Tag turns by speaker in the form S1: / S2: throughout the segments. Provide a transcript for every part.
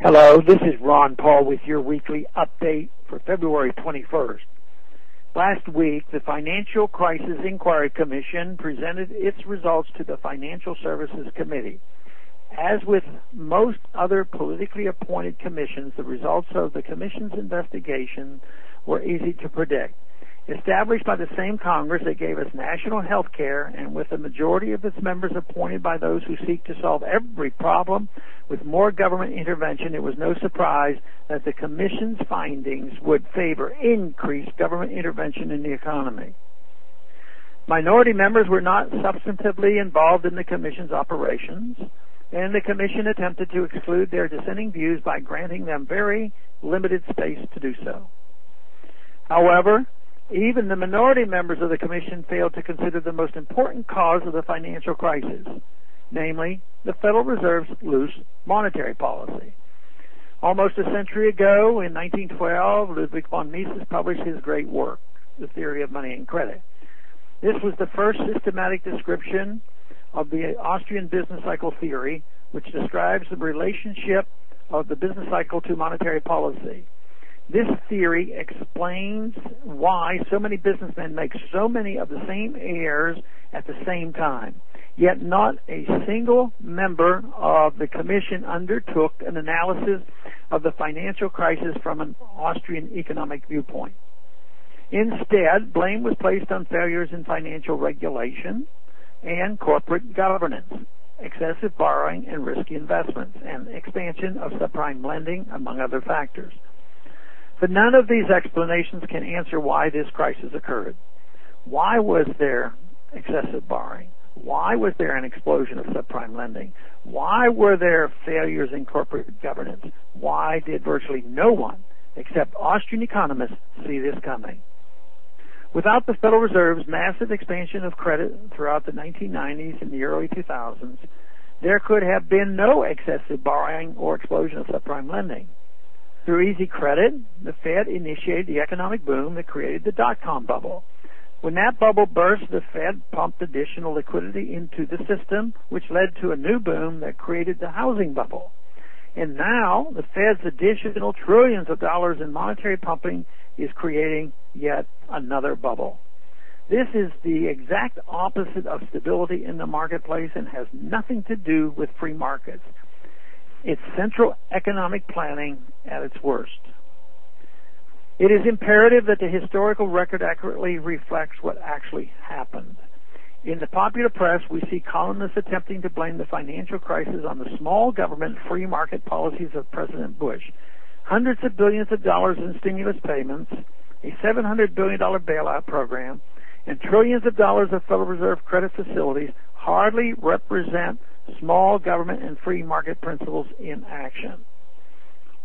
S1: Hello, this is Ron Paul with your weekly update for February 21st. Last week, the Financial Crisis Inquiry Commission presented its results to the Financial Services Committee. As with most other politically appointed commissions, the results of the commission's investigation were easy to predict. Established by the same Congress that gave us national health care, and with the majority of its members appointed by those who seek to solve every problem with more government intervention, it was no surprise that the Commission's findings would favor increased government intervention in the economy. Minority members were not substantively involved in the Commission's operations, and the Commission attempted to exclude their dissenting views by granting them very limited space to do so. However, even the minority members of the Commission failed to consider the most important cause of the financial crisis, namely the Federal Reserve's loose monetary policy. Almost a century ago, in 1912, Ludwig von Mises published his great work, The Theory of Money and Credit. This was the first systematic description of the Austrian Business Cycle Theory, which describes the relationship of the business cycle to monetary policy. This theory explains why so many businessmen make so many of the same errors at the same time. Yet not a single member of the Commission undertook an analysis of the financial crisis from an Austrian economic viewpoint. Instead, blame was placed on failures in financial regulation and corporate governance, excessive borrowing and risky investments, and expansion of subprime lending, among other factors. But none of these explanations can answer why this crisis occurred. Why was there excessive borrowing? Why was there an explosion of subprime lending? Why were there failures in corporate governance? Why did virtually no one, except Austrian economists, see this coming? Without the Federal Reserve's massive expansion of credit throughout the 1990s and the early 2000s, there could have been no excessive borrowing or explosion of subprime lending. Through easy credit, the Fed initiated the economic boom that created the dot-com bubble. When that bubble burst, the Fed pumped additional liquidity into the system, which led to a new boom that created the housing bubble. And now, the Fed's additional trillions of dollars in monetary pumping is creating yet another bubble. This is the exact opposite of stability in the marketplace and has nothing to do with free markets. It's central economic planning at its worst. It is imperative that the historical record accurately reflects what actually happened. In the popular press, we see columnists attempting to blame the financial crisis on the small government free market policies of President Bush. Hundreds of billions of dollars in stimulus payments, a $700 billion bailout program, and trillions of dollars of Federal Reserve credit facilities hardly represent small government and free market principles in action.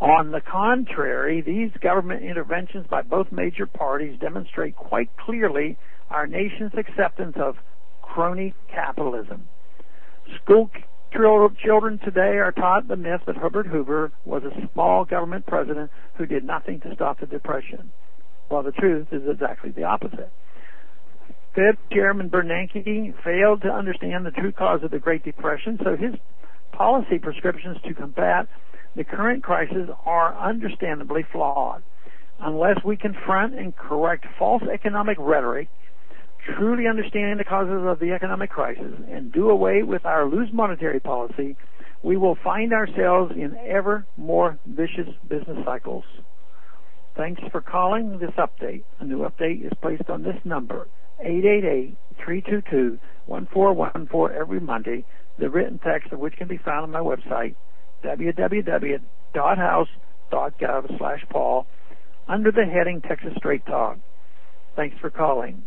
S1: On the contrary, these government interventions by both major parties demonstrate quite clearly our nation's acceptance of crony capitalism. School children today are taught the myth that Herbert Hoover was a small government president who did nothing to stop the Depression. Well, the truth is exactly the opposite. Fed Chairman Bernanke failed to understand the true cause of the Great Depression, so his policy prescriptions to combat the current crisis are understandably flawed. Unless we confront and correct false economic rhetoric, truly understanding the causes of the economic crisis, and do away with our loose monetary policy, we will find ourselves in ever more vicious business cycles. Thanks for calling this update. A new update is placed on this number, 888-322-1414 every Monday, the written text of which can be found on my website, www.house.gov/Paul, under the heading Texas Straight Talk. Thanks for calling.